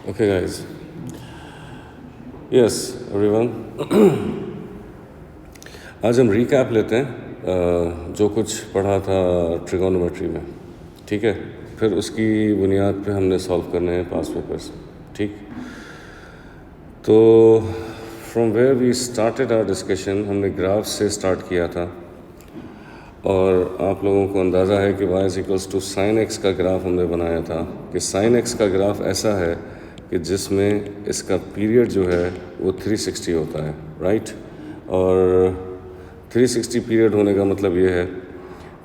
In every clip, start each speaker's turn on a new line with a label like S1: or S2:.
S1: Okay, guys. Yes, everyone. आज हम recap लेते हैं जो कुछ पढ़ा था ट्रिगोनोमेट्री में, ठीक है। फिर उसकी बुनियाद पे हमने सॉल्व करने हैं पास पेपर्स, ठीक। तो from where we started our discussion, हमने ग्राफ से स्टार्ट किया था और आप लोगों को अंदाज़ा है कि y equals to sine x का ग्राफ हमने बनाया था कि साइन एक्स का ग्राफ ऐसा है कि जिसमें इसका पीरियड जो है वो 360 होता है, राइट। और 360 पीरियड होने का मतलब ये है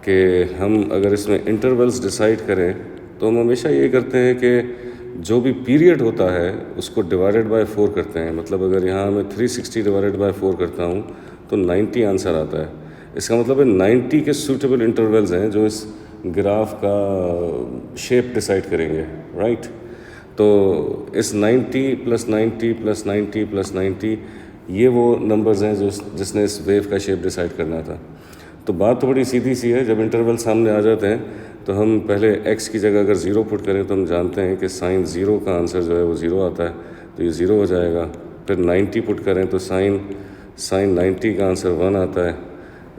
S1: कि हम अगर इसमें इंटरवल्स डिसाइड करें तो हम हमेशा ये करते हैं कि जो भी पीरियड होता है उसको डिवाइडेड बाय 4 करते हैं। मतलब अगर यहाँ मैं 360 डिवाइडेड बाय 4 करता हूँ तो 90 आंसर आता है। इसका मतलब है 90 के सूटेबल इंटरवल्स हैं जो इस ग्राफ का शेप डिसाइड करेंगे, राइट। तो इस 90 + 90 + 90 + 90 ये वो नंबर्स हैं जिसने इस वेव का शेप डिसाइड करना था। तो बात तो बड़ी सीधी सी है, जब इंटरवल सामने आ जाते हैं तो हम पहले x की जगह अगर 0 पुट करें तो हम जानते हैं कि साइन 0 का आंसर जो है वो 0 आता है, तो ये 0 हो जाएगा। फिर 90 पुट करें तो साइन 90 का आंसर 1 आता है।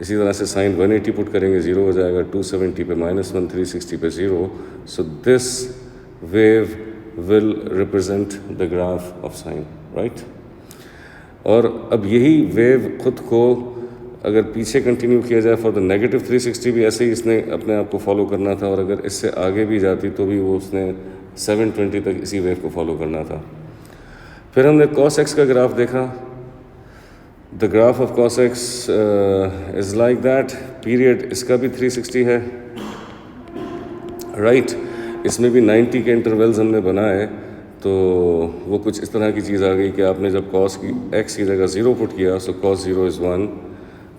S1: इसी तरह से साइन 180 पुट करेंगे 0 हो जाएगा, 270 पे -1, 360 पे 0। So this wave will represent the graph of sine, right? और अब यही वेव खुद को अगर पीछे कंटिन्यू किया जाए फॉर द नेगेटिव 360 भी ऐसे ही इसने अपने आप को फॉलो करना था, और अगर इससे आगे भी जाती तो भी वो उसने 720 तक इसी वेव को फॉलो करना था। फिर हमने cos x का ग्राफ देखा। The graph of cos x is like that. Period इसका भी 360 है, राइट। इसमें भी 90 के इंटरवल्स हमने बनाए तो वो कुछ इस तरह की चीज़ आ गई कि आपने जब cos की x की जगह 0 पुट किया सो cos 0 इज़ 1।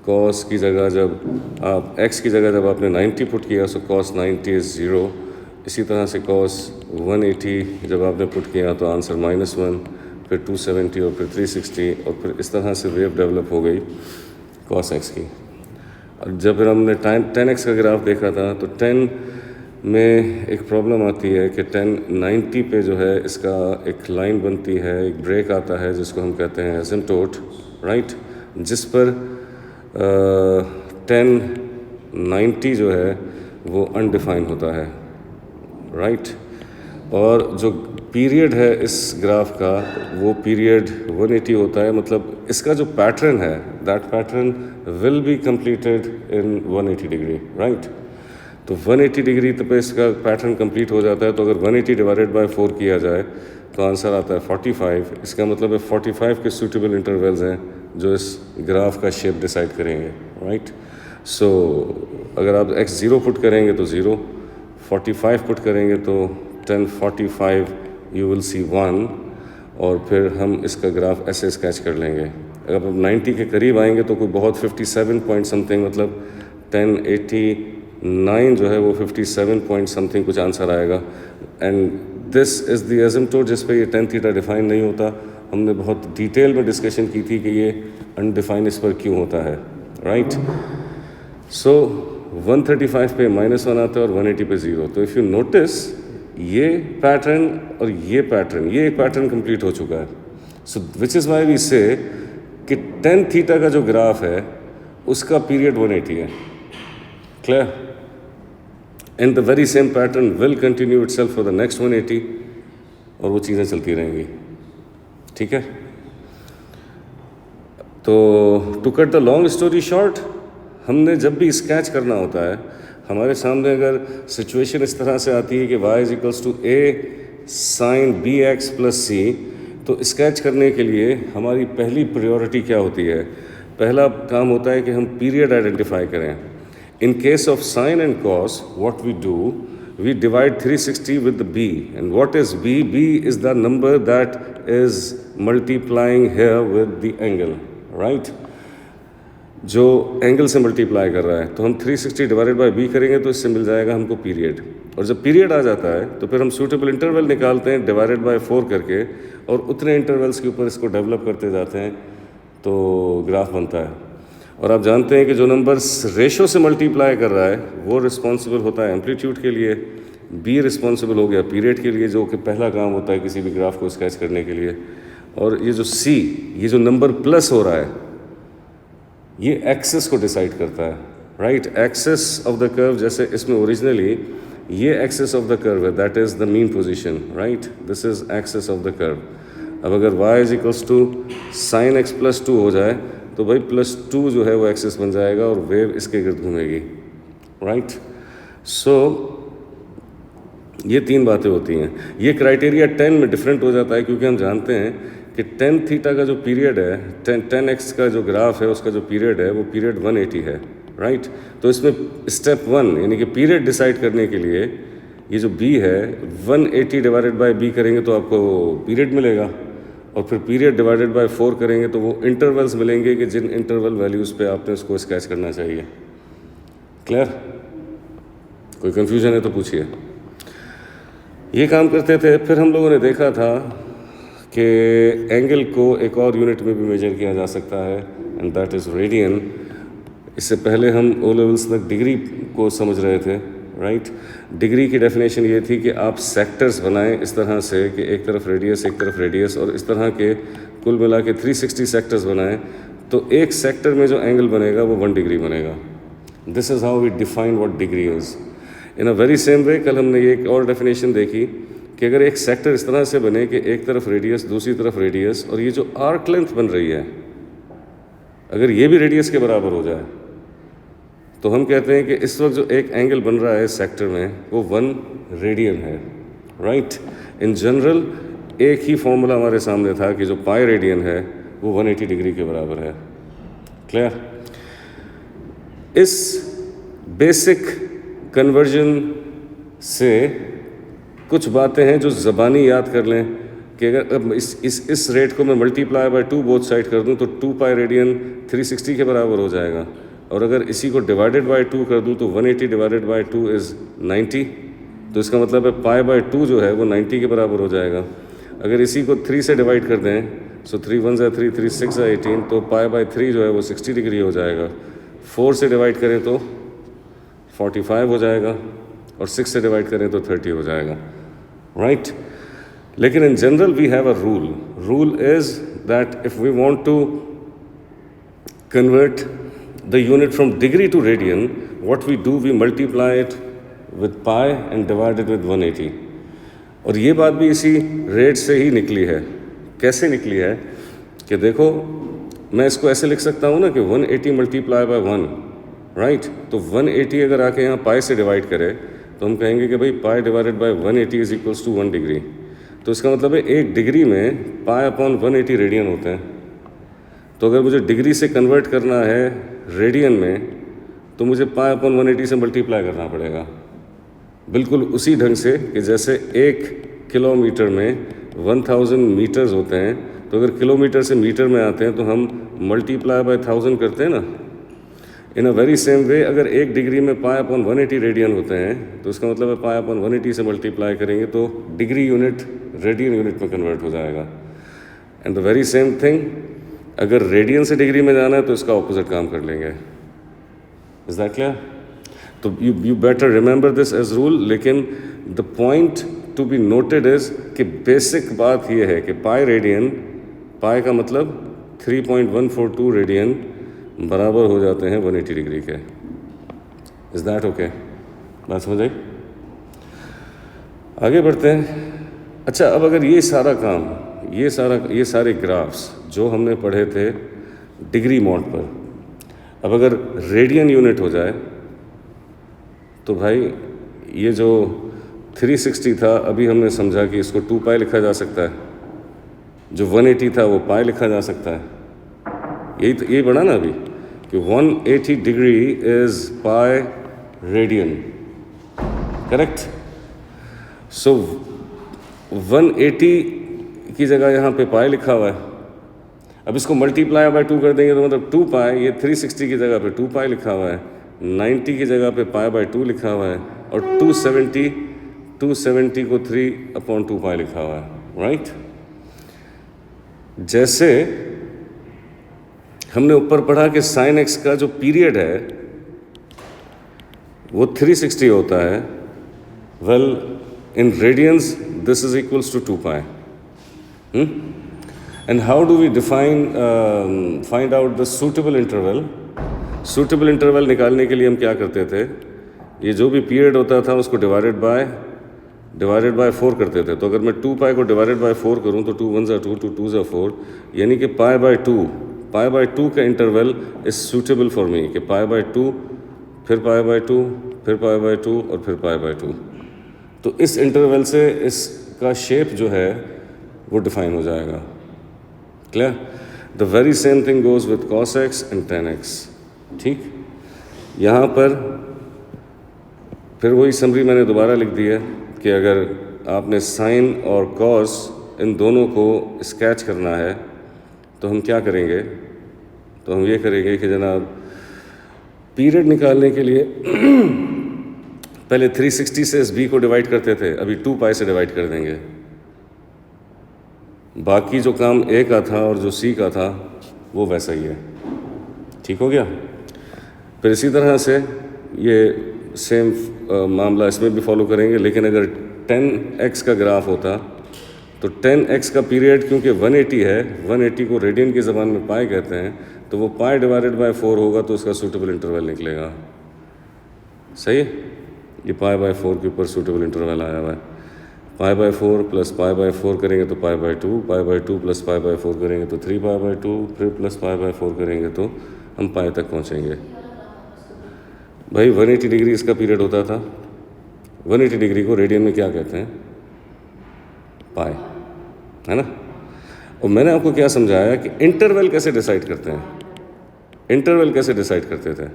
S1: cos की जगह जब आप x की जगह जब आपने 90 पुट किया सो cos 90 इज़ 0। इसी तरह से cos 180 जब आपने पुट किया तो आंसर -1, फिर 270 और फिर 360, और फिर इस तरह से वेव डेवलप हो गई cos x की। और जब फिर हमने tan x का ग्राफ देखा था तो 10 में एक प्रॉब्लम आती है कि 90 पे जो है इसका एक लाइन बनती है, एक ब्रेक आता है जिसको हम कहते हैं एसिम्प्टोट, राइट। जिस पर 90 जो है वो अनडिफाइन होता है, राइट। और जो पीरियड है इस ग्राफ का वो पीरियड 180 होता है। मतलब इसका जो पैटर्न है that pattern will be completed in 180 degree, right. तो 180 डिग्री पे इसका पैटर्न कंप्लीट हो जाता है। तो अगर 180 डिवाइडेड बाय 4 किया जाए तो आंसर आता है 45। इसका मतलब है 45 के सूटेबल इंटरवल्स हैं जो इस ग्राफ का शेप डिसाइड करेंगे, राइट। सो अगर आप x 0 पुट करेंगे तो 0, 45 पुट करेंगे तो 10 45 यू विल सी 1, और फिर हम इसका ग्राफ ऐसे स्केच कर लेंगे। अगर आप 90 के करीब आएंगे तो कोई बहुत 57 पॉइंट समथिंग, मतलब 1089 जो है वो 57 पॉइंट समथिंग कुछ आंसर आएगा। And this is the asymptote जिस पे ये tan थीटा डिफाइन नहीं होता। हमने बहुत डिटेल में डिस्कशन की थी कि ये अनडिफाइन इस पर क्यों होता है, राइट। सो 135 पे -1 आता है और 180 पे 0। तो इफ़ यू नोटिस ये पैटर्न और ये एक पैटर्न कंप्लीट हो चुका है। सो विच इज़ वाई वी से कि tan थीटा का जो ग्राफ है उसका पीरियड 180 है। Clear? And the very same pattern will continue itself for the next 180, और वो चीज़ें चलती रहेंगी, ठीक है। तो to cut the long story short, हमने जब भी स्केच करना होता है हमारे सामने अगर सिचुएशन इस तरह से आती है कि y equals to a sin bx + c, तो स्केच करने के लिए हमारी पहली प्रायोरिटी क्या होती है? पहला काम होता है कि हम पीरियड आइडेंटिफाई करें। In case of sine and cos, what we do, we divide 360 with the b. And what is b? b is the number that is multiplying here with the angle, right? जो angle से multiply कर रहा है। तो हम 360 divided by b करेंगे तो इससे मिल जाएगा हमको पीरियड। और जब पीरियड आ जाता है तो फिर हम सूटेबल इंटरवल निकालते हैं डिवाइडेड बाय 4 करके, और उतने इंटरवल्स के ऊपर इसको डेवलप करते जाते हैं तो ग्राफ बनता है। और आप जानते हैं कि जो नंबर रेशो से मल्टीप्लाई कर रहा है वो रिस्पॉन्सिबल होता है एम्पलीट्यूड के लिए। बी रिस्पॉन्सिबल हो गया पीरियड के लिए, जो कि पहला काम होता है किसी भी ग्राफ को स्केच करने के लिए। और ये जो सी, ये जो नंबर प्लस हो रहा है, ये एक्सेस को डिसाइड करता है, right. Axis of the curve, जैसे इसमें ओरिजिनली ये एक्सेस ऑफ द कर्व है, that is the mean position, right. This is axis of the curve. अब अगर y is equals to sine x plus 2 हो जाए तो भाई +2 जो है वो एक्सेस बन जाएगा और वेव इसके गिर्द घूमेगी, राइट। सो ये तीन बातें होती हैं। ये क्राइटेरिया 10 में डिफरेंट हो जाता है, क्योंकि हम जानते हैं कि tan थीटा का जो पीरियड है, tan x का जो ग्राफ है, उसका जो पीरियड है वो पीरियड 180 है, राइट। तो इसमें स्टेप 1 यानी कि पीरियड डिसाइड करने के लिए ये जो b है 180 डिवाइडेड बाय b करेंगे तो आपको पीरियड मिलेगा, और फिर पीरियड डिवाइडेड बाय 4 करेंगे तो वो इंटरवल्स मिलेंगे कि जिन इंटरवल वैल्यूज़ पे आपने उसको स्केच करना चाहिए। क्लियर? कोई कन्फ्यूजन है तो पूछिए। ये काम करते थे। फिर हम लोगों ने देखा था कि एंगल को एक और यूनिट में भी मेजर किया जा सकता है, एंड दैट इज़ रेडियन। इससे पहले हम ओ लेवल्स तक डिग्री को समझ रहे थे, राइट। डिग्री की डेफिनेशन ये थी कि आप सेक्टर्स बनाएं इस तरह से कि एक तरफ रेडियस एक तरफ रेडियस, और इस तरह के कुल मिला के 360 सेक्टर्स बनाएं, तो एक सेक्टर में जो एंगल बनेगा वो 1 डिग्री बनेगा। This is how we define what degree is. In a very same way कल हमने ये एक और डेफिनेशन देखी कि अगर एक सेक्टर इस तरह से बने कि एक तरफ रेडियस दूसरी तरफ रेडियस, और ये जो आर्क लेंथ बन रही है अगर ये भी रेडियस के बराबर हो जाए तो हम कहते हैं कि इस वक्त जो एक एंगल बन रहा है सेक्टर में वो 1 रेडियन है, राइट। इन जनरल एक ही फॉर्मूला हमारे सामने था कि जो पाई रेडियन है वो 180 डिग्री के बराबर है। क्लियर? इस बेसिक कन्वर्जन से कुछ बातें हैं जो ज़बानी याद कर लें कि अगर अब इस रेट को मैं मल्टीप्लाई बाय 2 बोथ साइड कर दूं तो 2 पाई रेडियन 360 के बराबर हो जाएगा, और अगर इसी को डिवाइडेड बाय 2 कर दूं तो 180 डिवाइडेड बाय 2 इज़ 90। तो इसका मतलब है पाई बाय 2 जो है वो 90 के बराबर हो जाएगा। अगर इसी को 3 से डिवाइड कर दें, सो 3 1 ज़ा 3 3 6 ज़ा 18, तो पाई बाय 3 जो है वो 60 डिग्री हो जाएगा। 4 से डिवाइड करें तो 45 हो जाएगा, और 6 से डिवाइड करें तो 30 हो जाएगा, राइट। लेकिन in general we have a rule is that if we want to convert the unit from degree to radian, what we do, we multiply it with pi and divide it with 180। और ये बात भी इसी rate से ही निकली है। कैसे निकली है कि देखो, मैं इसको ऐसे लिख सकता हूँ ना कि 180 मल्टीप्लाई बाय 1, राइट। तो 180 अगर आके यहाँ पाई से डिवाइड करे तो हम कहेंगे कि भाई pi divided by 180 is equals to 1 degree. तो इसका मतलब है 1 डिग्री में पाई अपॉन 180 रेडियन होते हैं। तो अगर मुझे डिग्री से कन्वर्ट करना है रेडियन में तो मुझे पाई अपॉन 180 से मल्टीप्लाई करना पड़ेगा, बिल्कुल उसी ढंग से कि जैसे 1 किलोमीटर में 1000 मीटर्स होते हैं, तो अगर किलोमीटर से मीटर में आते हैं तो हम मल्टीप्लाई बाय 1000 करते हैं ना। इन अ वेरी सेम वे अगर 1 डिग्री में पाई अपॉन 180 रेडियन होते हैं तो इसका मतलब है पाई अपॉन 180 से मल्टीप्लाई करेंगे तो डिग्री यूनिट रेडियन यूनिट में कन्वर्ट हो जाएगा। And the very same thing, अगर रेडियन से डिग्री में जाना है तो इसका ऑपोजिट काम कर लेंगे। Is that clear? तो you better remember this as rule. लेकिन the point to be noted is कि बेसिक बात यह है कि पाई रेडियन, पाई का मतलब 3.142 रेडियन बराबर हो जाते हैं 180 डिग्री के। Is that okay? बात समझ आई? आगे बढ़ते हैं। अच्छा, अब अगर ये सारा काम, ये सारे ग्राफ्स जो हमने पढ़े थे डिग्री मोड पर, अब अगर रेडियन यूनिट हो जाए तो भाई ये जो 360 था अभी हमने समझा कि इसको 2 पाई लिखा जा सकता है, जो 180 था वो पाई लिखा जा सकता है। यही पढ़ा ना अभी कि 180 degree is pi radian, correct. So 180 की जगह यहाँ पे पाई लिखा हुआ है। अब इसको मल्टीप्लाई बाय 2 कर देंगे तो मतलब 2 पाई, ये 360 की जगह पे 2 पाई लिखा हुआ है, 90 की जगह पे पाई बाय 2 लिखा हुआ है, और 270 को 3/2 पाई लिखा हुआ है, राइट। जैसे हमने ऊपर पढ़ा कि साइन एक्स का जो पीरियड है वो 360 होता है, Well, in radians, this is equals to 2 pi. And how do we find out the suitable interval? Suitable interval निकालने के लिए हम क्या करते थे? ये जो भी पीरियड होता था उसको डिवाइडेड बाय 4 करते थे. तो अगर मैं 2 पाई को डिवाइडेड बाय 4 करूँ तो 2 1 2 2 2 4, यानी कि पाई बाय 2 का interval is suitable for me, कि पाई बाय 2, फिर पाई बाय 2, फिर पाई बाय 2 और फिर पाई बाय 2. तो इस इंटरवल से इसका शेप जो है वो डिफाइन हो जाएगा. Clear? The very same thing goes with cos x and tan x. ठीक, यहाँ पर फिर वही समरी मैंने दोबारा लिख दी है कि अगर आपने साइन और कॉस इन दोनों को स्केच करना है तो हम क्या करेंगे? तो हम ये करेंगे कि जनाब पीरियड निकालने के लिए पहले 360 से इस बी को डिवाइड करते थे, अभी 2 पाई से डिवाइड कर देंगे. बाकी जो काम ए का था और जो सी का था वो वैसा ही है. ठीक हो गया? फिर इसी तरह से ये सेम मामला इसमें भी फॉलो करेंगे. लेकिन अगर 10x का ग्राफ होता तो 10x का पीरियड क्योंकि 180 है, 180 को रेडियन की ज़बान में पाई कहते हैं, तो वो पाई डिवाइडेड बाय 4 होगा तो उसका सूटेबल इंटरवल निकलेगा. सही है? ये पाई बाय 4 के ऊपर सूटेबल इंटरवल आया हुआ है. Pi by 4 plus pi by 4 करेंगे तो pi by 2, pi by 2 plus pi by 4 करेंगे तो 3 पाई बाय 2, फिर प्लस पाई बाय 4 करेंगे तो हम पाई तक पहुँचेंगे. भाई 180 डिग्री इसका पीरियड होता था. 180 डिग्री को रेडियन में क्या कहते हैं? पाई, है ना? और मैंने आपको क्या समझाया कि इंटरवल कैसे डिसाइड करते हैं. इंटरवल कैसे डिसाइड करते थे?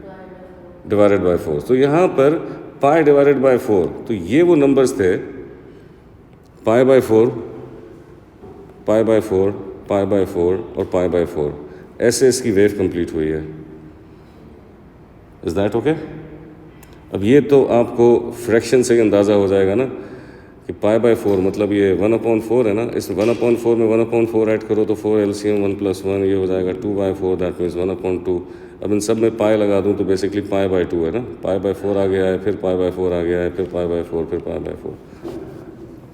S1: Divided by 4. तो यहाँ पर पाई डिवाइडेड बाय 4, तो ये वो नंबर्स थे pi by 4, pi by 4, pi by 4 और पाई बाय 4. ऐसे इसकी वेव कंप्लीट हुई है. Is that okay? अब ये तो आपको फ्रैक्शन से ही अंदाज़ा हो जाएगा ना कि पाई बाय 4 मतलब ये 1/4 है ना. इस 1/4 में 1/4 ऐड करो तो 4 LCM 1 + 1 ये हो जाएगा 2/4. That means 1/2. अब इन सब में पाई लगा दूं तो बेसिकली पाई बाय 2 है ना. पाई बाय 4 आ गया है, फिर पाई बाय 4 आ गया है, फिर पाई बाय 4, फिर pi by 4.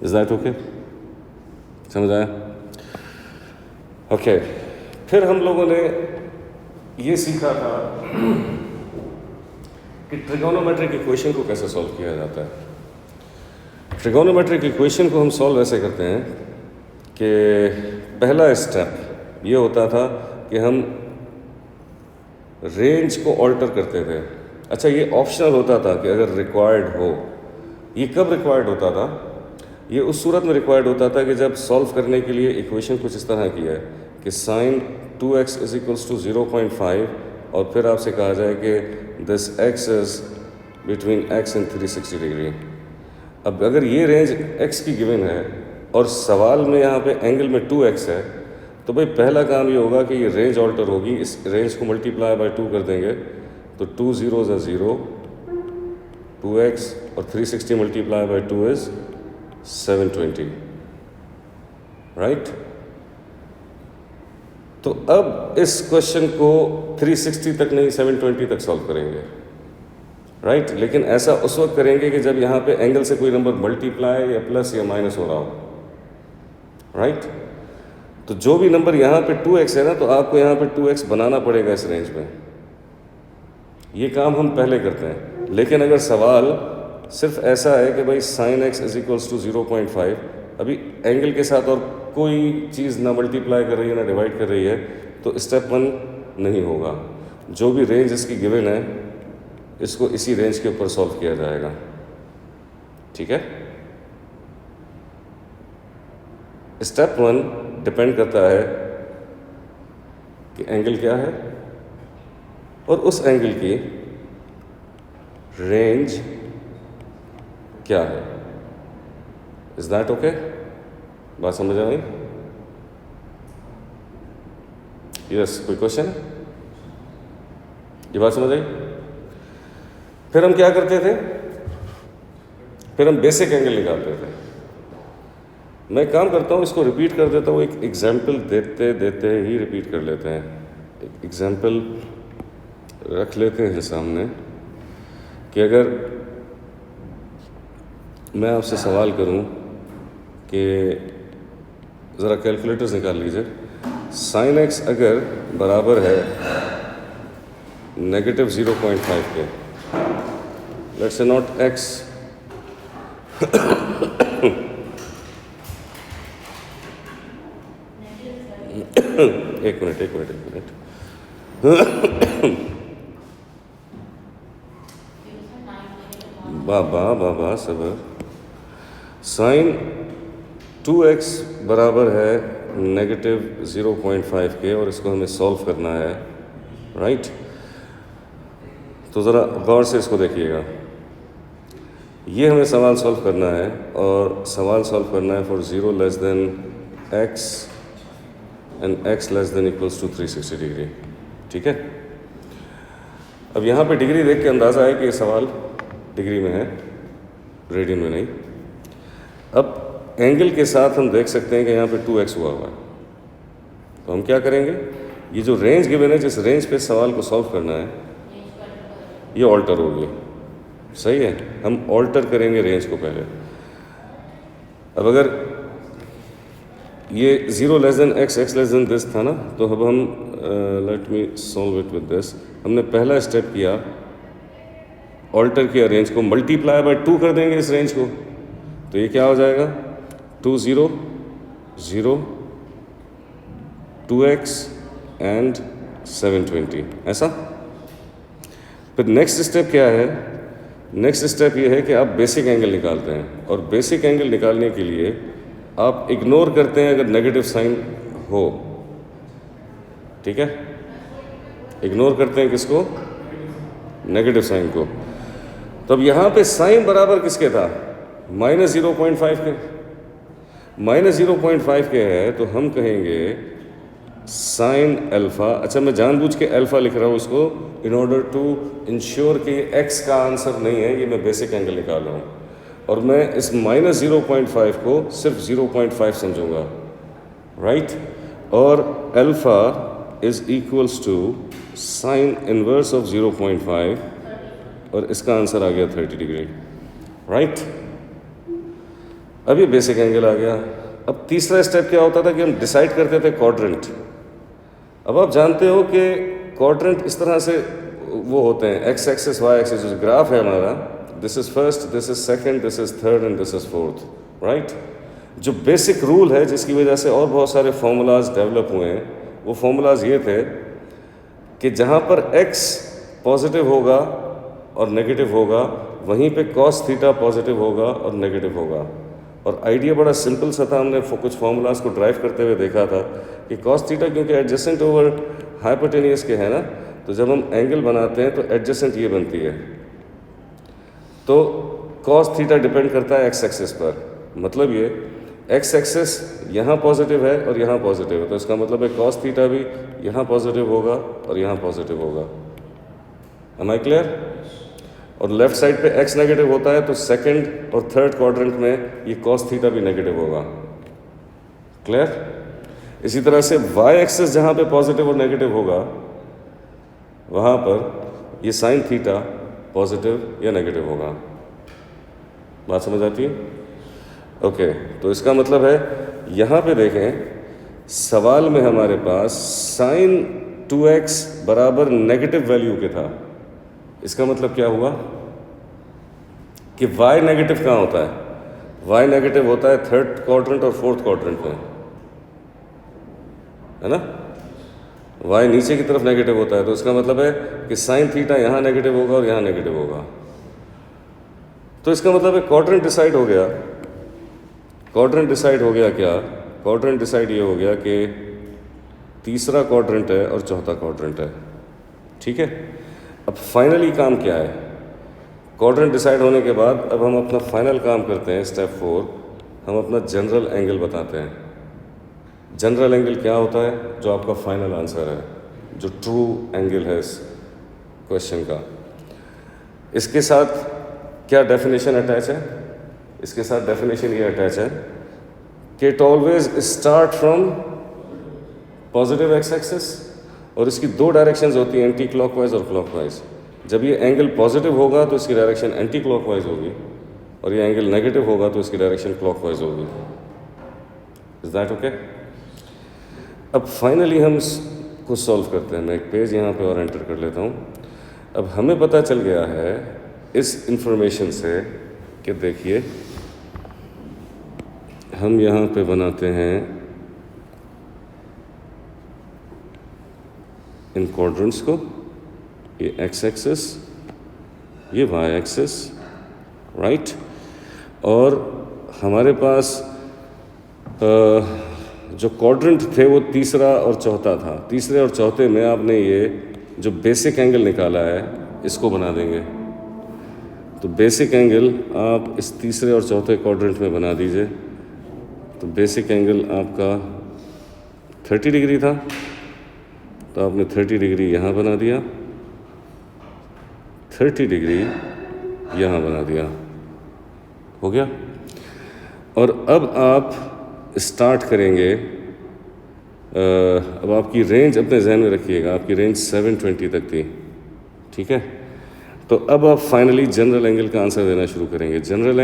S1: Is that okay? समझ आया? ओके. फिर हम लोगों ने ये सीखा था कि ट्रिगोनोमेट्रिक इक्वेशन को कैसे सॉल्व किया जाता है. ट्रिगोनोमेट्रिक इक्वेशन को हम सॉल्व ऐसे करते हैं कि पहला स्टेप ये होता था कि हम रेंज को ऑल्टर करते थे. अच्छा, ये ऑप्शनल होता था कि अगर रिक्वायर्ड हो. ये कब रिक्वायर्ड होता था? ये उस सूरत में रिक्वायर्ड होता था कि जब सॉल्व करने के लिए इक्वेशन कुछ इस तरह की है कि साइन 2x = 0.5 और फिर आपसे कहा जाए कि this x is between x and 360 degree. अब अगर ये रेंज x की गिवन है और सवाल में यहाँ पे एंगल में 2x है, तो भाई पहला काम ये होगा कि ये रेंज ऑल्टर होगी. इस रेंज को मल्टीप्लाई बाय 2 कर देंगे तो 2 0s are 0, 2x और 360 मल्टीप्लाई बाय 2 इज़ 720. राइट? तो अब इस क्वेश्चन को 360 तक नहीं 720 तक सॉल्व करेंगे. राइट? लेकिन ऐसा उस वक्त करेंगे कि जब यहाँ पे एंगल से कोई नंबर मल्टीप्लाई या प्लस या माइनस हो रहा हो. राइट? तो जो भी नंबर यहाँ पे 2x है ना, तो आपको यहाँ पे 2x बनाना पड़ेगा इस रेंज में. ये काम हम पहले करते हैं. लेकिन अगर सवाल सिर्फ ऐसा है कि भाई sin x = 0.5, अभी एंगल के साथ और कोई चीज़ ना मल्टीप्लाई कर रही है ना डिवाइड कर रही है, तो स्टेप 1 नहीं होगा. जो भी रेंज इसकी गिवन है इसको इसी रेंज के ऊपर सॉल्व किया जाएगा. ठीक है? स्टेप 1 डिपेंड करता है कि एंगल क्या है और उस एंगल की रेंज क्या है. Is that okay? बात समझ आ गई? यस, कोई क्वेश्चन? ये बात समझ आई? फिर हम क्या करते थे? फिर हम बेसिक एंगल निकालते थे. मैं काम करता हूँ, इसको रिपीट कर देता हूँ. एक एग्जाम्पल देते देते ही रिपीट कर लेते हैं. एक एग्जाम्पल रख लेते हैं सामने कि अगर मैं आपसे सवाल करूं कि ज़रा कैलकुलेटर्स निकाल लीजिए। साइन एक्स अगर बराबर है नेगेटिव 0.5 के, लेट्स से नॉट एक्स, एक मिनट बाबा सबर। साइन 2x बराबर है नेगेटिव 0.5 के और इसको हमें सॉल्व करना है, राइट। तो ज़रा गौर से इसको देखिएगा। ये हमें सवाल सॉल्व करना है और सवाल सॉल्व करना है for 0 less than x and x less than equals to 360 degree, ठीक है। अब यहाँ पे डिग्री देख के अंदाज़ा है कि ये सवाल डिग्री में है, रेडियन में नहीं। अब एंगल के साथ हम देख सकते हैं कि यहाँ पे 2x हुआ है, तो हम क्या करेंगे, ये जो रेंज गिवन है, जिस रेंज पे सवाल को सॉल्व करना है, ये ऑल्टर होगी, सही है। हम ऑल्टर करेंगे रेंज को पहले। अब अगर ये 0 less than x, x less then this था ना, तो अब हम let me solve it with this. हमने पहला स्टेप किया, ऑल्टर किया रेंज को, मल्टीप्लाई बाय 2 कर देंगे इस रेंज को, तो ये क्या हो जाएगा 2 0 0 2x एंड 720, ऐसा। फिर नेक्स्ट स्टेप क्या है, नेक्स्ट स्टेप ये है कि आप बेसिक एंगल निकालते हैं, और बेसिक एंगल निकालने के लिए आप इग्नोर करते हैं अगर नेगेटिव साइन हो, ठीक है। इग्नोर करते हैं किसको, नेगेटिव साइन को। तो अब यहाँ पे साइन बराबर किसके था, माइनस 0.5 के। माइनस 0.5 के है तो हम कहेंगे साइन अल्फ़ा। अच्छा, मैं जानबूझ के अल्फ़ा लिख रहा हूँ इसको इन ऑर्डर टू इंश्योर कि एक्स का आंसर नहीं है, ये मैं बेसिक एंगल निकाल रहा हूँ, और मैं इस माइनस 0.5 को सिर्फ 0.5 समझूंगा, राइट। और alpha is equals to sine inverse of 0.5, और इसका आंसर आ गया 30 डिग्री, राइट। अब ये बेसिक एंगल आ गया। अब तीसरा स्टेप क्या होता था कि हम डिसाइड करते थे क्वाड्रेंट। अब आप जानते हो कि क्वाड्रेंट इस तरह से वो होते हैं, एक्स एक्सिस वाई एक्सिस, जो ग्राफ है हमारा, this is first, this is second, this is third and this is fourth, right. जो बेसिक रूल है जिसकी वजह से और बहुत सारे फार्मूलाज डेवलप हुए हैं, वो फार्मूलाज ये थे कि जहाँ पर x पॉजिटिव होगा और नेगेटिव होगा, वहीं पे cos थीटा पॉजिटिव होगा और नेगेटिव होगा। और आइडिया बड़ा सिंपल सा था, हमने कुछ फार्मूलाज को ड्राइव करते हुए देखा था कि cos थीटा क्योंकि एडजेसेंट ओवर हाइपोटेनियस के है ना, तो जब हम एंगल बनाते हैं तो एडजेसेंट ये बनती है, तो cos थीटा डिपेंड करता है x एक्सिस पर। मतलब ये x एक्सिस यहाँ पॉजिटिव है और यहाँ पॉजिटिव है, तो इसका मतलब है cos थीटा भी यहाँ पॉजिटिव होगा और यहाँ पॉजिटिव होगा। Am I clear. और लेफ्ट साइड पे x नेगेटिव होता है तो सेकंड और थर्ड क्वाड्रेंट में ये cos थीटा भी नेगेटिव होगा, क्लियर। इसी तरह से y एक्सिस जहाँ पे पॉजिटिव और नेगेटिव होगा, वहाँ पर ये साइन थीटा पॉजिटिव या नेगेटिव होगा। बात समझ आती है? ओके, तो इसका मतलब है यहाँ पे देखें, सवाल में हमारे पास साइन 2x बराबर नेगेटिव वैल्यू के था। इसका मतलब क्या हुआ कि y नेगेटिव कहाँ होता है, y नेगेटिव होता है थर्ड क्वाड्रेंट और फोर्थ क्वाड्रेंट में, है ना। y नीचे की तरफ नेगेटिव होता है, तो इसका मतलब है कि साइन थीटा यहाँ नेगेटिव होगा और यहाँ नेगेटिव होगा। तो इसका मतलब है क्वाड्रेंट डिसाइड हो गया। क्वाड्रेंट डिसाइड हो गया क्या, क्वाड्रेंट डिसाइड ये हो गया कि तीसरा क्वाड्रेंट है और चौथा क्वाड्रेंट है, ठीक है। अब फाइनली काम क्या है, क्वाड्रेंट डिसाइड होने के बाद अब हम अपना फाइनल काम करते हैं, स्टेप 4, हम अपना जनरल एंगल बताते हैं। जनरल एंगल क्या होता है, जो आपका फाइनल आंसर है, जो ट्रू एंगल है इस क्वेश्चन का। इसके साथ क्या डेफिनेशन अटैच है, इसके साथ डेफिनेशन ये अटैच है कि it always start from positive x axis, और इसकी दो डायरेक्शंस होती हैं, एंटी क्लॉकवाइज और क्लॉकवाइज। जब ये एंगल पॉजिटिव होगा तो इसकी डायरेक्शन एंटी क्लॉकवाइज होगी, और ये एंगल नेगेटिव होगा तो इसकी डायरेक्शन क्लॉकवाइज होगी। Is that okay? अब फाइनली हम को सॉल्व करते हैं। मैं एक पेज यहाँ पे और एंटर कर लेता हूँ। अब हमें पता चल गया है इस इंफॉर्मेशन से कि देखिए हम यहाँ पे बनाते हैं इन क्वाड्रेंट्स को, ये एक्स एक्सिस, ये वाई एक्सिस, राइट। और हमारे पास जो क्वाड्रेंट थे वो तीसरा और चौथा था। तीसरे और चौथे में आपने ये जो बेसिक एंगल निकाला है इसको बना देंगे। तो बेसिक एंगल आप इस तीसरे और चौथे क्वाड्रेंट में बना दीजिए। तो बेसिक एंगल आपका 30 डिग्री था, तो आपने 30 डिग्री यहाँ बना दिया, 30 डिग्री यहाँ बना दिया, हो गया। और अब आप स्टार्ट करेंगे, अब आपकी रेंज अपने जहन में रखिएगा, आपकी रेंज 720 तक थी, ठीक है। तो अब आप फाइनली जनरल एंगल का आंसर देना शुरू करेंगे। जनरल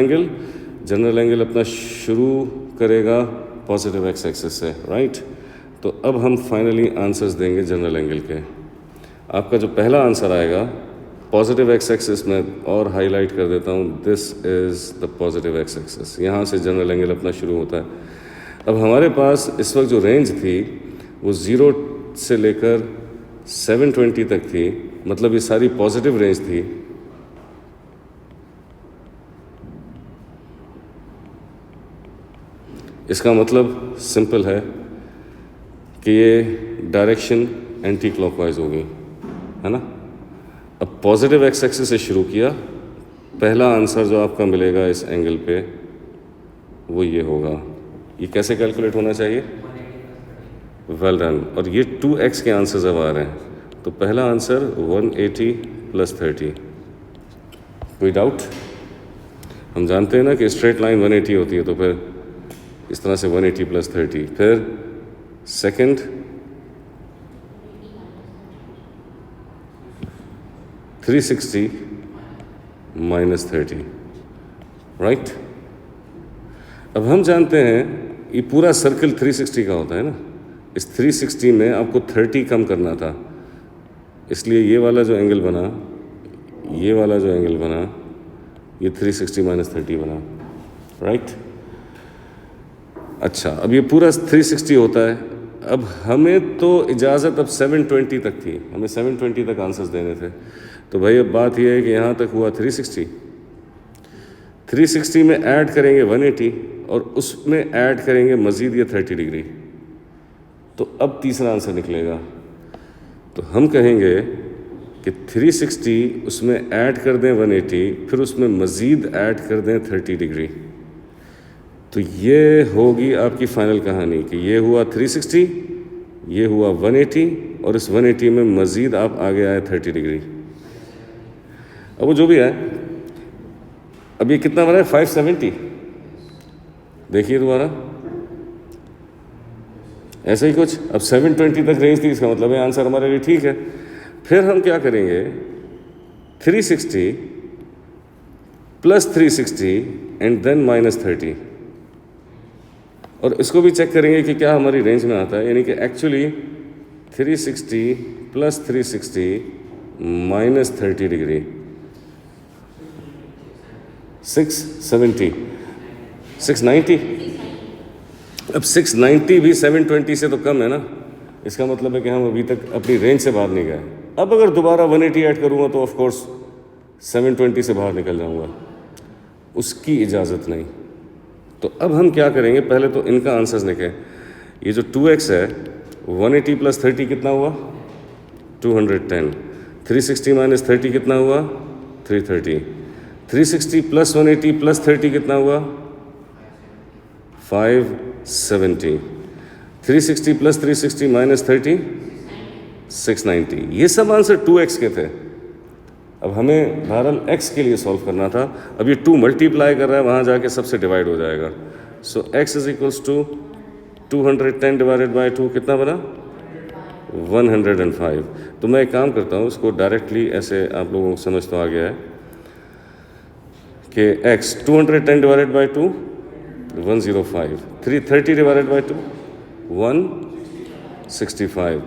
S1: एंगल अपना शुरू करेगा पॉजिटिव एक्स एक्सिस से, राइट। तो अब हम फाइनली आंसर्स देंगे जनरल एंगल के। आपका जो पहला आंसर आएगा पॉजिटिव एक्स एक्सिस में, और हाईलाइट कर देता हूँ, this is the positive x axis. यहाँ से जनरल एंगल अपना शुरू होता है। अब हमारे पास इस वक्त जो रेंज थी वो 0 से लेकर 720 तक थी, मतलब ये सारी पॉजिटिव रेंज थी। इसका मतलब सिंपल है कि ये डायरेक्शन एंटी क्लॉकवाइज होगी, है ना। अब पॉजिटिव एक्स एक्सिस से शुरू किया, पहला आंसर जो आपका मिलेगा इस एंगल पे वो ये होगा। ये कैसे कैलकुलेट होना चाहिए? Well done. और ये 2x के आंसर्स अब आ रहे हैं। तो पहला आंसर 180 + 30। कोई डाउट? हम जानते हैं ना कि स्ट्रेट लाइन 180 होती है, तो फिर इस तरह से 180 + 30। फिर सेकंड 360 - 30, राइट। अब हम जानते हैं ये पूरा सर्कल 360 का होता है ना। इस 360 में आपको 30 कम करना था, इसलिए ये वाला जो एंगल बना, ये वाला जो एंगल बना, ये 360 - 30 बना, राइट। अच्छा, अब ये पूरा 360 होता है। अब हमें तो इजाज़त अब 720 तक थी, हमें 720 तक आंसर्स देने थे। तो भाई अब बात यह है कि यहाँ तक हुआ 360 में ऐड करेंगे 180 और उसमें ऐड करेंगे मज़ीद ये 30 डिग्री। तो अब तीसरा आंसर निकलेगा। तो हम कहेंगे कि 360 उसमें ऐड कर दें 180, फिर उसमें मज़ीद ऐड कर दें 30 डिग्री। तो ये होगी आपकी फाइनल कहानी कि ये हुआ 360, ये हुआ 180 और इस 180 में मज़ीद आप आगे आए 30 डिग्री। अब वो जो भी है, अब ये कितना बना है? 570। देखिए दोबारा, ऐसा ही कुछ। अब 720 तक रेंज थी, इसका मतलब है आंसर हमारे लिए ठीक है। फिर हम क्या करेंगे? 360 + 360 एंड देन -30, और इसको भी चेक करेंगे कि क्या हमारी रेंज में आता है। यानी कि एक्चुअली 360 + 360 - 30 डिग्री, 670, 690। अब 690 भी 720 से तो कम है ना। इसका मतलब है कि हम अभी तक अपनी रेंज से बाहर नहीं गए। अब अगर दोबारा 180 ऐड करूँगा तो ऑफ कोर्स 720 से बाहर निकल जाऊँगा, उसकी इजाज़त नहीं। तो अब हम क्या करेंगे? पहले तो इनका आंसर्स लिखें। ये जो 2x है, 180 + 30 कितना हुआ? 210। 360 - 30 कितना हुआ? 330। 360 + 180 + 30 कितना हुआ? 570। 360 + 360 - 30 690। ये सब आंसर 2x के थे। अब हमें बहरहाल x के लिए सॉल्व करना था। अब ये 2 मल्टीप्लाई कर रहा है, वहाँ जाके सबसे डिवाइड हो जाएगा। सो x = 210 / 2 कितना बना? 105। तो मैं एक काम करता हूँ, इसको डायरेक्टली ऐसे आप लोगों को समझ तो आ गया है कि x 210 divided by 2 105, 330 divided by 2 165,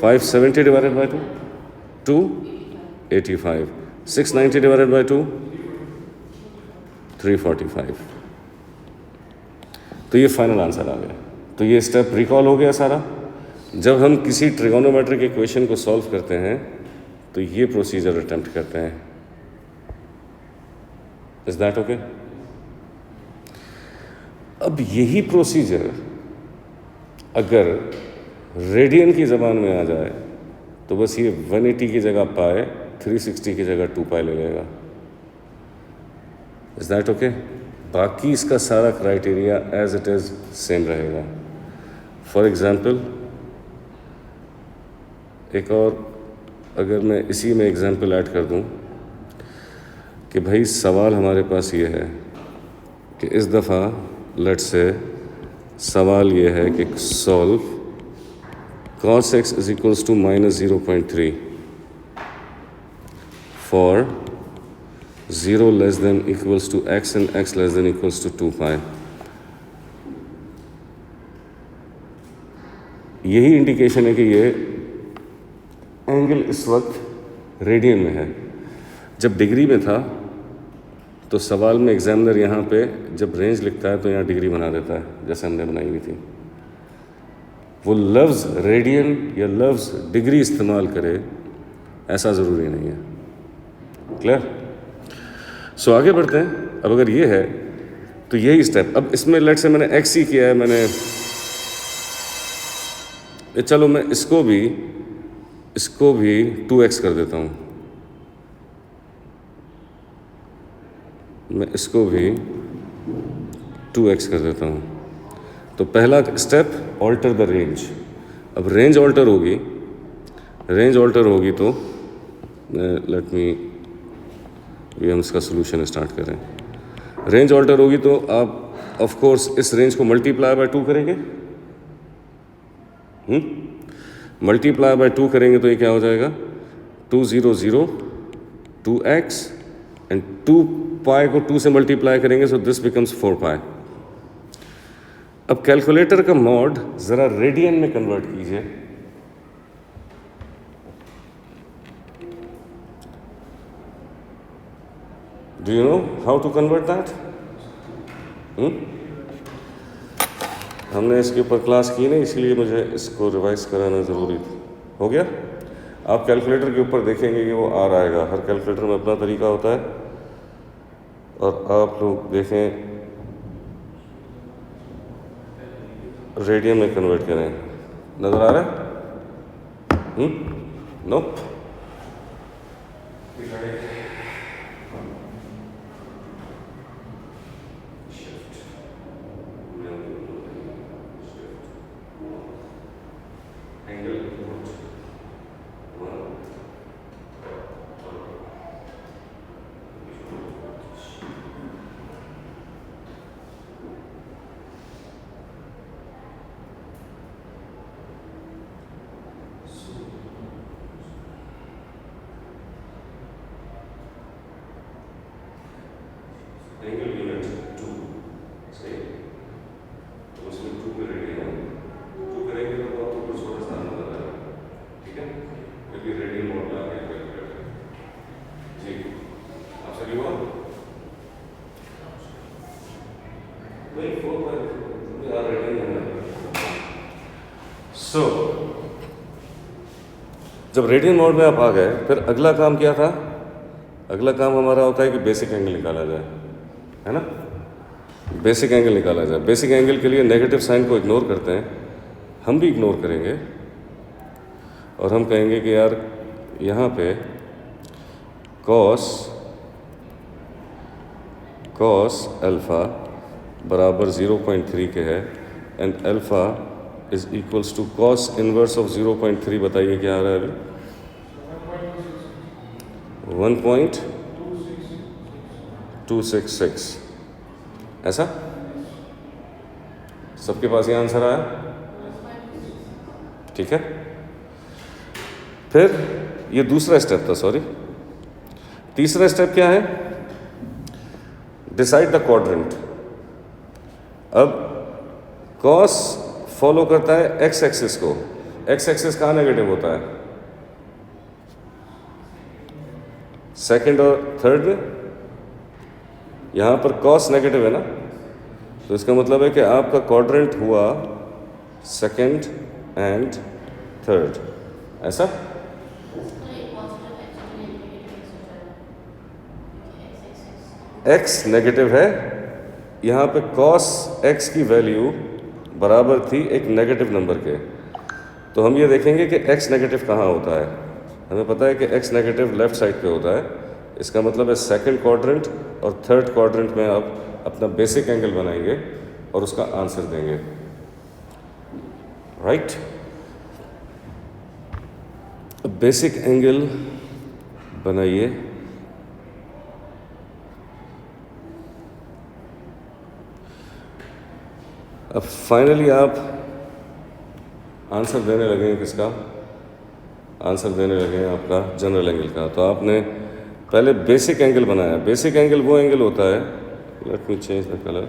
S1: 570 divided by 2 285, 690 divided by 2 345। तो ये फाइनल आंसर आ गया। तो ये स्टेप रिकॉल हो गया सारा। जब हम किसी ट्रिगोनोमेट्रिक इक्वेशन को सॉल्व करते हैं तो ये प्रोसीजर अटेम्प्ट करते हैं। Is that okay? अब यही प्रोसीजर अगर रेडियन की ज़बान में आ जाए तो बस ये 180 की जगह पाए, 360 की जगह 2 पाई ले लेगा। Is that okay? बाकी इसका सारा criteria as it is same रहेगा। फॉर एग्ज़ाम्पल एक और अगर मैं इसी में एग्ज़ाम्पल ऐड कर दूं कि भाई सवाल हमारे पास ये है कि इस दफ़ा लेट्स से सवाल ये है कि solve cos x is equals to minus 0.3 for 0 less than equals to x and x less than equals to 2 pi। यही इंडिकेशन है कि ये एंगल इस वक्त रेडियन में है। जब डिग्री में था तो सवाल में एग्जामिनर यहाँ पे जब रेंज लिखता है तो यहाँ डिग्री बना देता है, जैसे हमने बनाई हुई थी। वो लफ्ज़ रेडियन या लफ्ज़ डिग्री इस्तेमाल करे ऐसा ज़रूरी नहीं है। क्लियर? सो आगे बढ़ते हैं। अब अगर ये है तो यही स्टेप। अब इसमें लेट से मैंने x ही किया है, मैंने चलो मैं इसको भी 2x कर देता हूँ। मैं इसको भी 2x कर देता हूँ। तो पहला स्टेप ऑल्टर द रेंज। अब रेंज ऑल्टर होगी तो लेट मी हम इसका सोल्यूशन स्टार्ट करें। रेंज ऑल्टर होगी तो आप ऑफ कोर्स इस रेंज को मल्टीप्लाई बाय 2 करेंगे। मल्टीप्लाई बाय 2 करेंगे तो ये क्या हो जाएगा 200 2x एंड 2 पाई को 2 से मल्टीप्लाई करेंगे सो दिस बिकम्स 4 पाई। अब कैलकुलेटर का मॉड ज़रा रेडियन में कन्वर्ट कीजिए। Do you know how to convert that? हमने इसके ऊपर क्लास की नहीं, इसलिए मुझे इसको रिवाइज कराना ज़रूरी हो गया। आप कैलकुलेटर के ऊपर देखेंगे कि वो आ रहा है। हर कैलकुलेटर में अपना तरीका होता है और आप लोग देखें रेडियन में कन्वर्ट करें। नज़र आ रहा है? नो? सो जब रेडियन मोड में आप आ गए, फिर अगला काम क्या था? अगला काम हमारा होता है कि बेसिक एंगल निकाला जाए, है ना? बेसिक एंगल निकाला जाए। बेसिक एंगल के लिए नेगेटिव साइन को इग्नोर करते हैं, हम भी इग्नोर करेंगे और हम कहेंगे कि यार यहाँ पे cos अल्फ़ा बराबर 0.3 के है and alpha is equals to cos inverse of 0.3। बताइए क्या आ रहा है अभी? 1.266। ऐसा सबके पास ये आंसर आया? ठीक है। फिर ये दूसरा स्टेप था, सॉरी तीसरा स्टेप क्या है? Decide the quadrant. अब कॉस फॉलो करता है एक्स एक्सिस को। एक्स एक्सिस कहाँ नेगेटिव होता है? सेकंड और थर्ड में। यहाँ पर कॉस नेगेटिव है ना, तो इसका मतलब है कि आपका क्वाड्रेंट हुआ सेकंड एंड थर्ड, ऐसा। एक्स नेगेटिव है, यहाँ पे कॉस एक्स की वैल्यू बराबर थी एक नेगेटिव नंबर के। तो हम ये देखेंगे कि एक्स नेगेटिव कहाँ होता है। हमें पता है कि एक्स नेगेटिव लेफ्ट साइड पे होता है। इसका मतलब है सेकंड क्वाड्रेंट और थर्ड क्वाड्रेंट में आप अपना बेसिक एंगल बनाएंगे और उसका आंसर देंगे, राइट। बेसिक एंगल बनाइए। अब फाइनली आप आंसर देने लगे हैं किसका? आंसर देने लगे हैं आपका जनरल एंगल का। तो आपने पहले बेसिक एंगल बनाया। बेसिक एंगल वो एंगल होता है, let me change the colour.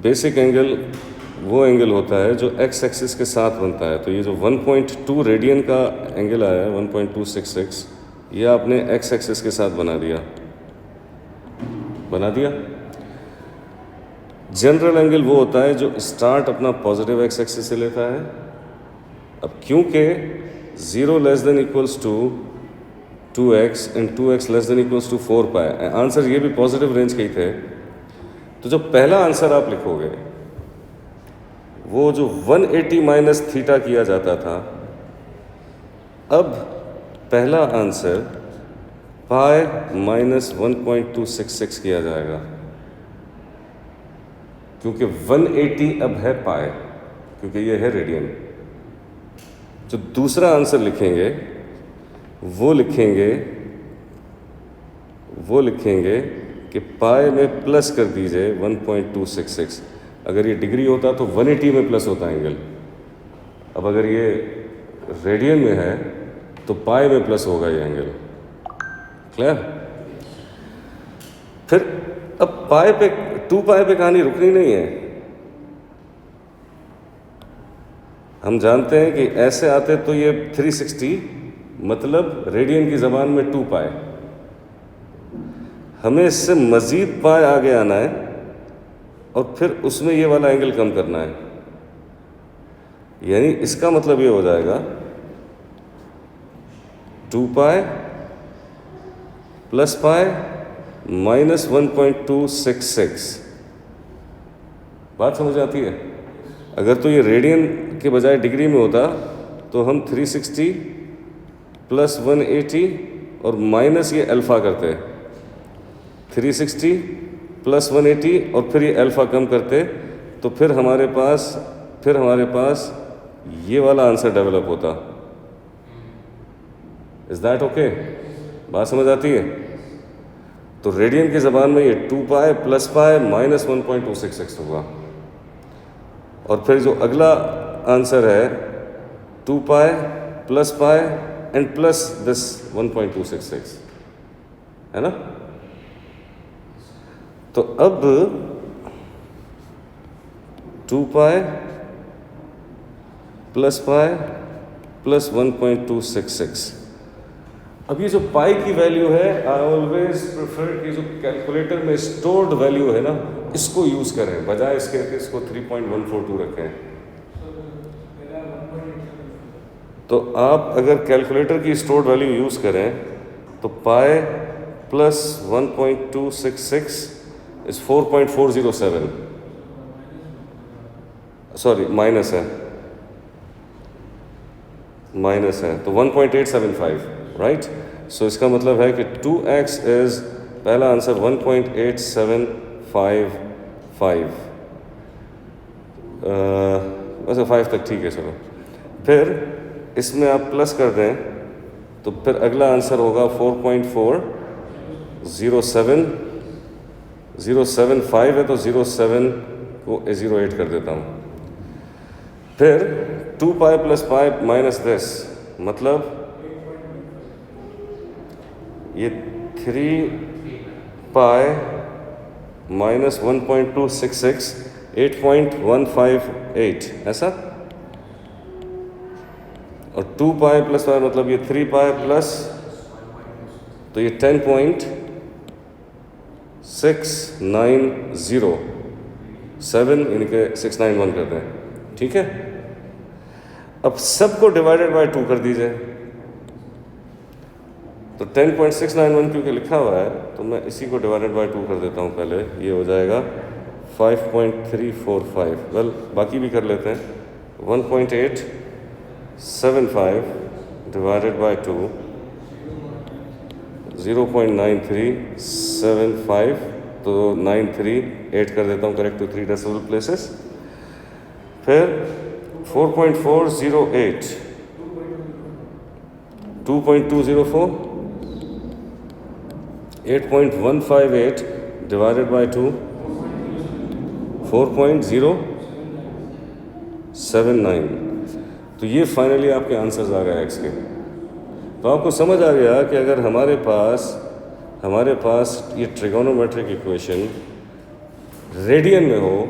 S1: Basic angle वो एंगल होता है जो एक्स एक्सिस के साथ बनता है। तो ये जो 1.2 रेडियन का एंगल आया है 1.266, ये आपने एक्स एक्सिस के साथ बना दिया। जनरल एंगल वो होता है जो स्टार्ट अपना पॉजिटिव एक्स एक्सिस से लेता है। अब क्योंकि 0 less than equals to 2x and 2x less than equals to 4 pi, answer ये भी पॉजिटिव रेंज के ही थे। तो जो पहला आंसर आप लिखोगे वो जो 180 माइनस थीटा किया जाता था, अब पहला आंसर पाई माइनस 1.266 किया जाएगा, क्योंकि 180 अब है पाई, क्योंकि ये है रेडियन। जो दूसरा आंसर लिखेंगे वो लिखेंगे कि पाई में प्लस कर दीजिए 1.266। अगर ये डिग्री होता तो 180 में प्लस होता एंगल। अब अगर ये रेडियन में है तो पाई में प्लस होगा ये एंगल। क्लियर? फिर अब पाई पे 2 पाई पे कहानी रुकनी नहीं है। हम जानते हैं कि ऐसे आते तो ये 360, मतलब रेडियन की ज़बान में 2 पाई। हमें इससे मज़ीद पाई आगे आना है और फिर उसमें ये वाला एंगल कम करना है। यानी इसका मतलब ये हो जाएगा 2 पाई प्लस पाई माइनस 1.266। बात समझ आती है? अगर तो ये रेडियन के बजाय डिग्री में होता तो हम 360 प्लस 180 और माइनस ये अल्फ़ा करते, 360 प्लस 180 और फिर ये अल्फ़ा कम करते, तो फिर हमारे पास ये वाला आंसर डेवलप होता। Is that okay? बात समझ आती है? तो रेडियन की ज़बान में ये 2 पाई प्लस पाई माइनस 1.266 होगा। और फिर जो अगला आंसर है 2 pi plus pi and plus this 1.266, है ना? तो अब 2 पाई प्लस 1.266। अब ये जो पाई की वैल्यू है, आई ऑलवेज प्रेफर कि जो कैलकुलेटर में स्टोर्ड वैल्यू है ना, इसको यूज़ करें, बजाय इसके इसको 3.142 रखें। तो आप अगर कैलकुलेटर की स्टोर्ड वैल्यू यूज़ करें तो pi plus 1.266 is 4.407, sorry minus है तो 1.875, राइट। सो इसका मतलब है कि 2x इज़ पहला आंसर 1.8755। वैसे 5 तक ठीक है, चलो। फिर इसमें आप प्लस कर दें तो फिर अगला आंसर होगा 4.407 है, तो 07 को 08 कर देता हूँ। फिर 2 pi plus pi minus this, मतलब ये 3 पाई माइनस 1.266 8.158 ऐसा, और 2 पाई प्लस वाई मतलब ये 3 पाई प्लस, तो ये 10.6907 यानी कि 691 करते हैं। ठीक है, अब सबको डिवाइडेड बाय 2 कर दीजिए, तो 10.691 क्योंकि लिखा हुआ है तो मैं इसी को डिवाइडेड बाय 2 कर देता हूँ पहले, ये हो जाएगा 5.345। वेल बाकी भी कर लेते हैं, 1.875 डिवाइडेड बाय 2 0.9375, तो 938 कर देता हूँ करेक्ट टू 3 डेसिमल प्लेसेस। फिर 4.408 2.204 8.158 डिवाइडेड बाय 2 4.079। तो ये फाइनली आपके आंसर्स आ गए एक्स के। तो आपको समझ आ गया कि अगर हमारे पास ये ट्रिगोनोमेट्रिक इक्वेशन रेडियन में हो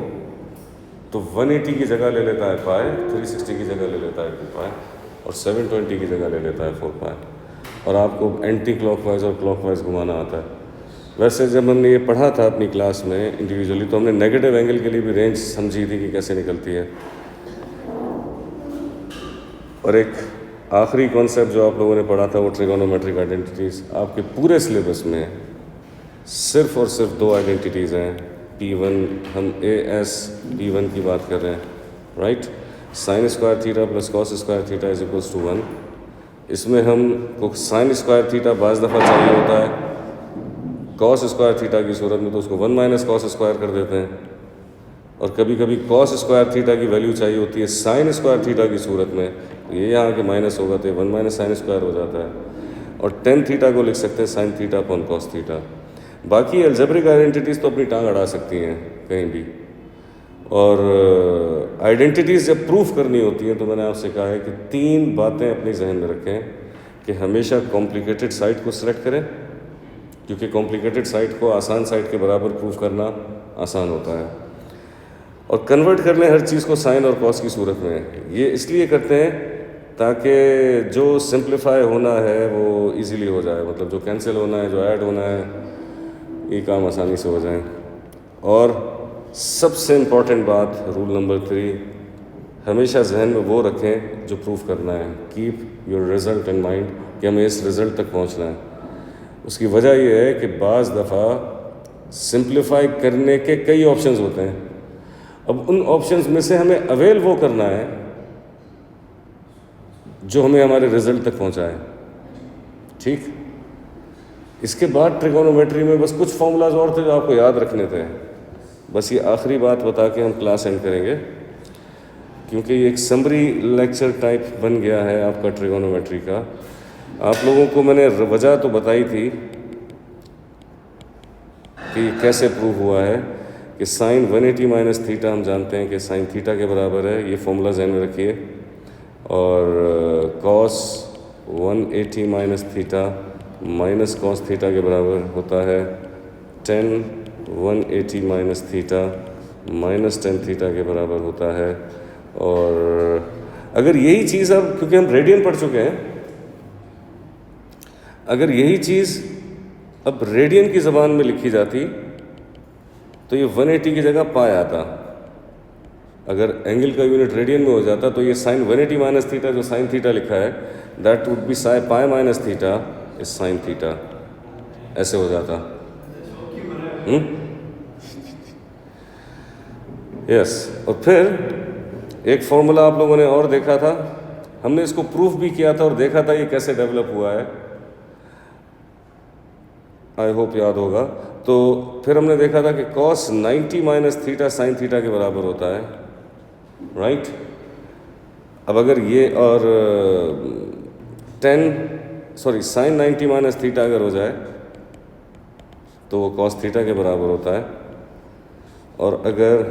S1: तो 180 की जगह ले लेता है पाई, 360 की जगह ले लेता है 2 पाई, और 720 की जगह ले लेता है 4 पाई, और आपको एंटी क्लॉकवाइज और क्लॉकवाइज घुमाना आता है। वैसे जब हमने ये पढ़ा था अपनी क्लास में इंडिविजुअली, तो हमने नेगेटिव एंगल के लिए भी रेंज समझी थी कि कैसे निकलती है। और एक आखिरी कॉन्सेप्ट जो आप लोगों ने पढ़ा था वो ट्रिगोनोमेट्रिक आइडेंटिटीज़। आपके पूरे सिलेबस में सिर्फ और सिर्फ 2 आइडेंटिटीज़ हैं, P1, हम AS P1 की बात कर रहे हैं, right. Sine square theta plus cos square theta is equals to 1। इसमें हमको साइन स्क्वायर थीटा बाज़ दफ़ा चाहिए होता है कॉस स्क्वायर थीटा की सूरत में, तो उसको 1 माइनस कॉस स्क्वायर कर देते हैं, और कभी कभी कॉस स्क्वायर थीटा की वैल्यू चाहिए होती है साइन स्क्वायर थीटा की सूरत में, तो ये यहाँ के माइनस होगा तो 1 माइनस साइन स्क्वायर हो जाता है। और टेन थीटा को लिख सकते हैं sine theta upon cos theta. बाकी एल्जेब्रिक आइडेंटिटीज़ तो अपनी टांग अड़ा सकती हैं कहीं भी, और आइडेंटिटीज़ जब प्रूफ करनी होती हैं तो मैंने आपसे कहा है कि 3 बातें अपनी जहन में रखें कि हमेशा कॉम्प्लिकेटेड साइड को सिलेक्ट करें, क्योंकि कॉम्प्लिकेटेड साइड को आसान साइड के बराबर प्रूफ करना आसान होता है, और कन्वर्ट कर लें हर चीज़ को साइन और कॉस की सूरत में। ये इसलिए करते हैं ताकि जो सिंप्लीफाई होना है वो इजीली हो जाए, मतलब जो कैंसिल होना है, जो ऐड होना है, ये काम आसानी से हो जाए। और सबसे इम्पॉर्टेंट बात, रूल नंबर 3, हमेशा जहन में वो रखें जो प्रूफ करना है। Keep your result in mind कि हमें इस रिज़ल्ट तक पहुंचना है। उसकी वजह यह है कि बाज़ दफ़ा सिंप्लीफाई करने के कई ऑप्शंस होते हैं, अब उन ऑप्शंस में से हमें अवेल वो करना है जो हमें हमारे रिज़ल्ट तक पहुंचाए। ठीक, इसके बाद ट्रिगोनोमेट्री में बस कुछ फॉर्मूलाज और थे जो आपको याद रखने थे। बस ये आखिरी बात बता के हम क्लास एंड करेंगे, क्योंकि ये एक समरी लेक्चर टाइप बन गया है आपका ट्रिगोनोमेट्री का। आप लोगों को मैंने वजह तो बताई थी कि कैसे प्रूव हुआ है कि साइन 180 माइनस थीटा हम जानते हैं कि साइन थीटा के बराबर है, ये फॉर्मूला ज़हन में रखिए, और cos 180 minus theta minus cos theta के बराबर होता है 10 180 माइनस थीटा माइनस 10 थीटा के बराबर होता है। और अगर यही चीज़ अब, क्योंकि हम रेडियन पढ़ चुके हैं, अगर यही चीज़ अब रेडियन की ज़बान में लिखी जाती तो ये 180 की जगह पाई आता। अगर एंगल का यूनिट रेडियन में हो जाता तो ये साइन 180 माइनस थीटा जो साइन थीटा लिखा है that would be sine pi minus theta is sine theta, ऐसे हो जाता। यस। और फिर एक फॉर्मूला आप लोगों ने और देखा था, हमने इसको प्रूफ भी किया था और देखा था ये कैसे डेवलप हुआ है, आई होप याद होगा। तो फिर हमने देखा था कि cos 90 minus theta sine theta के बराबर होता है, राइट। अब अगर ये और साइन 90 माइनस थीटा अगर हो जाए तो वो कॉस थीटा के बराबर होता है, और अगर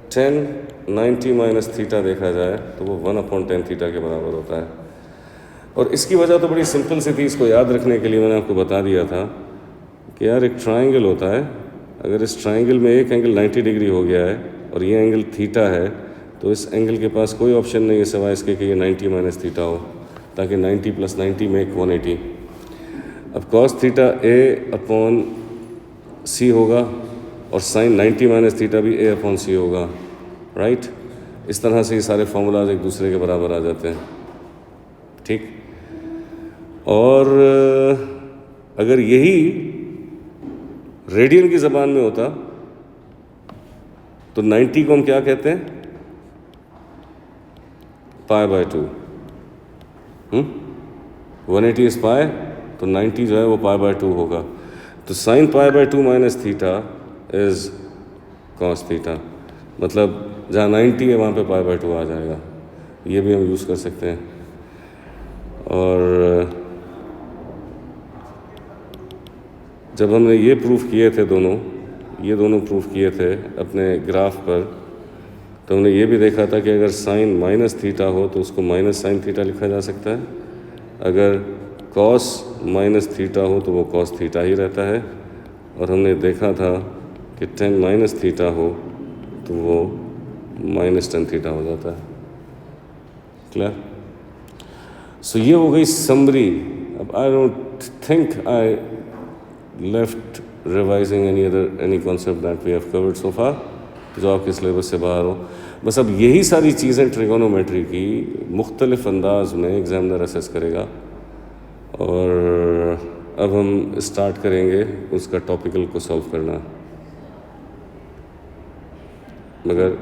S1: 10 90 माइनस थीटा देखा जाए तो वो 1/10 थीटा के बराबर होता है। और इसकी वजह तो बड़ी सिंपल सी थी, इसको याद रखने के लिए मैंने आपको बता दिया था कि यार एक ट्राइंगल होता है, अगर इस ट्राइंगल में एक एंगल 90 डिग्री हो गया है और ये एंगल थीटा है, तो इस एंगल के पास कोई ऑप्शन नहीं है सिवाय इसके कि ये 90 माइनस थीटा हो, ताकि 90 प्लस 90 मेक 180। अब कॉस थीटा ए अपॉन सी होगा और साइन 90 माइनस थीटा भी ए अपॉन सी होगा, राइट। इस तरह से ये सारे फॉर्मूलाज एक दूसरे के बराबर आ जाते हैं, ठीक। और अगर यही रेडियन की ज़बान में होता तो 90 को हम क्या कहते हैं, पाई बाय 2। 180 इज पाई, तो 90 जो है वो पाई बाय 2 होगा। तो sine pi by 2 minus theta is cos theta, मतलब जहाँ 90 है वहाँ पे पाई बाय 2 आ जाएगा। ये भी हम यूज़ कर सकते हैं। और जब हमने ये प्रूफ किए थे ये दोनों प्रूफ किए थे अपने ग्राफ पर, तो हमने ये भी देखा था कि अगर साइन माइनस थीटा हो तो उसको माइनस साइन थीटा लिखा जा सकता है, अगर कॉस माइनस थीटा हो तो वो कॉस थीटा ही रहता है। और हमने देखा था कि टेन माइनस थीटा हो तो वो माइनस टेन थीटा हो जाता है। क्लियर? सो ये हो गई समरी। अब I don't think I left revising any concept that we have covered so far जो आपके सिलेबस से बाहर हो। बस अब यही सारी चीज़ें ट्रिगोनोमेट्री की मुख्तलिफ अंदाज में एग्जामिनर असेस करेगा। और अब हम स्टार्ट करेंगे उसका टॉपिकल को सॉल्व करना, मगर